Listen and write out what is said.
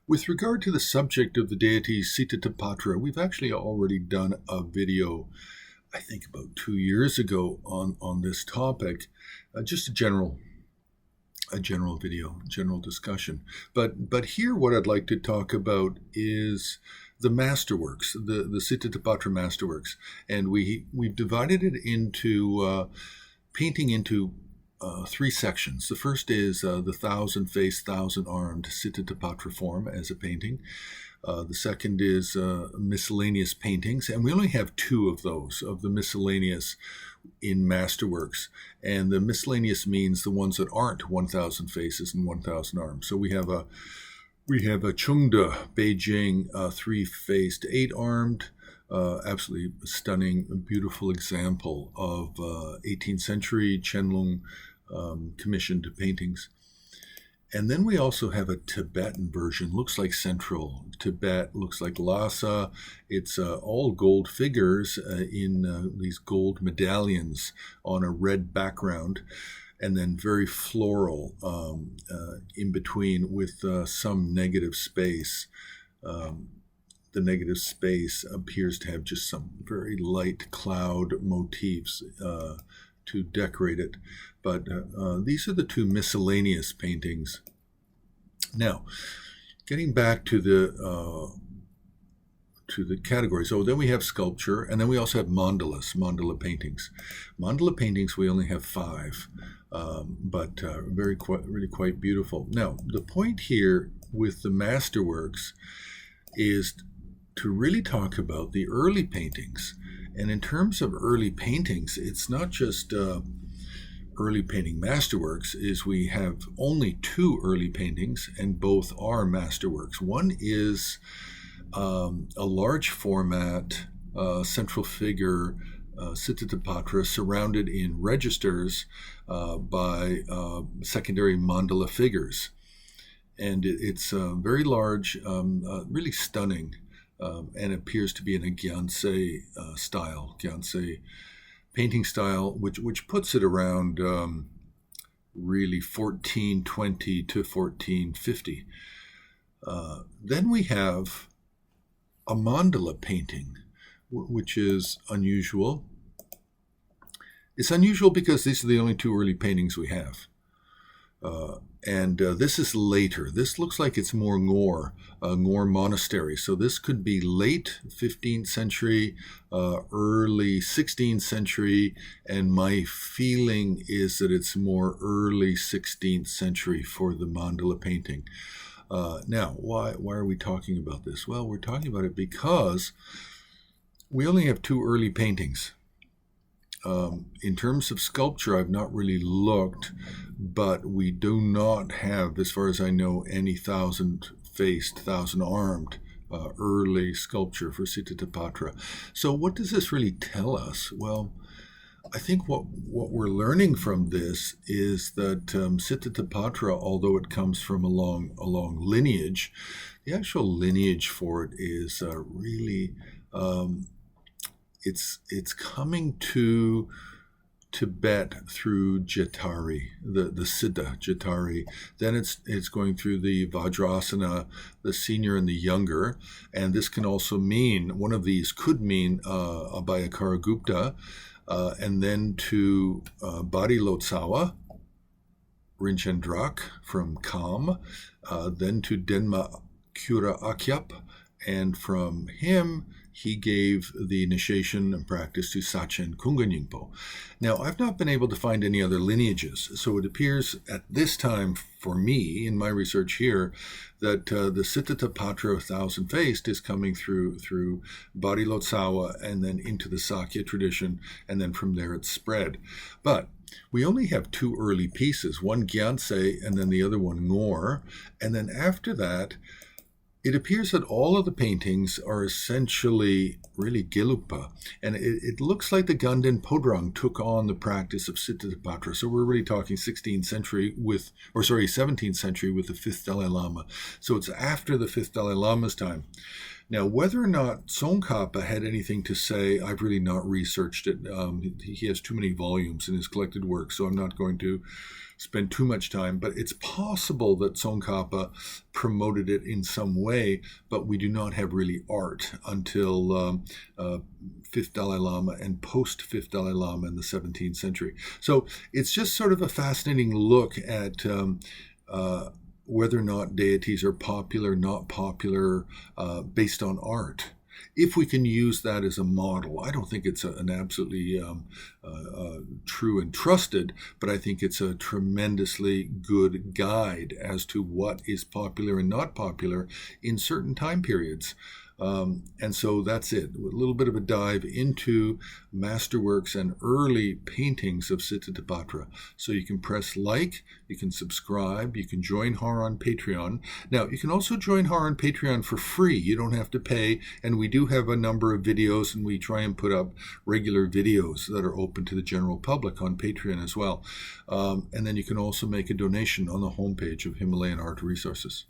With regard to the subject of the deity Sitatapatra, we've actually already done a video, I think about 2 years ago on this topic, just a general video, general discussion. But here what I'd like to talk about is the Masterworks, the Sitatapatra Masterworks. And we've divided it into painting into 3 sections. The first is the 1,000-faced, 1,000-armed Sitatapatra form as a painting. The second is miscellaneous paintings, and we only have 2 of those, of the miscellaneous in Masterworks. And the miscellaneous means the ones that aren't 1,000 faces and 1,000 arms. So we have a Chungda Beijing 3-faced, 8-armed, absolutely stunning, beautiful example of 18th century Qianlong commissioned paintings. And then we also have a Tibetan version. Looks like Central Tibet, looks like Lhasa. It's all gold figures in these gold medallions on a red background, and then very floral in between with some negative space. The negative space appears to have just some very light cloud motifs to decorate it. But these are the 2 miscellaneous paintings. Now, getting back to the categories. So then we have sculpture, and then we also have mandala paintings. Mandala paintings, we only have 5, but really quite beautiful. Now, the point here with the Masterworks is to really talk about the early paintings. And in terms of early paintings, it's not just early painting Masterworks, is we have only 2 early paintings, and both are Masterworks. One is a large format central figure Sitatapatra surrounded in registers by secondary mandala figures. And it's very large, really stunning, and appears to be in a Gyansei style, Gyansei painting style, which puts it around really 1420 to 1450. Then we have a mandala painting, which is unusual. It's unusual because these are the only 2 early paintings we have. And this is later. This looks like it's more Ngor monastery. So this could be late 15th century, early 16th century, and my feeling is that it's more early 16th century for the mandala painting. Now, why are we talking about this? Well, we're talking about it because we only have 2 early paintings. In terms of sculpture, I've not really looked, but we do not have, as far as I know, any 1,000-faced, 1,000-armed early sculpture for Sitatapatra. So what does this really tell us? Well, I think what we're learning from this is that Sitatapatra, although it comes from a long lineage, the actual lineage for it is really... It's coming to Tibet through Jatari, the Siddha Jatari. Then it's going through the Vajrasana, the senior and the younger. And this can also mean, one of these could mean Abhayakara Gupta, and then to Badi Lotsawa, Rinchendrak from Kam, then to Denma Kura Akyap, and from him, he gave the initiation and practice to Sachen Kungan Yingpo. Now, I've not been able to find any other lineages, so it appears at this time for me, in my research here, that the Sitatapatra 1,000-faced is coming through Badi Lotsawa and then into the Sakya tradition, and then from there it's spread. But we only have 2 early pieces, one Gyansei and then the other one Ngor, and then after that, it appears that all of the paintings are essentially really Gelugpa, and it looks like the Ganden Podrang took on the practice of Sitatapatra. So we're really talking 17th century with the 5th Dalai Lama. So it's after the 5th Dalai Lama's time. Now, whether or not Tsongkhapa had anything to say, I've really not researched it. He has too many volumes in his collected work, so I'm not going to spend too much time, but it's possible that Tsongkhapa promoted it in some way, but we do not have really art until Fifth Dalai Lama and post-Fifth Dalai Lama in the 17th century. So it's just sort of a fascinating look at whether or not deities are popular, not popular, based on art. If we can use that as a model, I don't think it's an absolutely true and trusted, but I think it's a tremendously good guide as to what is popular and not popular in certain time periods. And so that's it. A little bit of a dive into Masterworks and early paintings of Sitatapatra. So you can press like, you can subscribe, you can join HAR on Patreon. Now, you can also join HAR on Patreon for free. You don't have to pay. And we do have a number of videos, and we try and put up regular videos that are open to the general public on Patreon as well. And then you can also make a donation on the homepage of Himalayan Art Resources.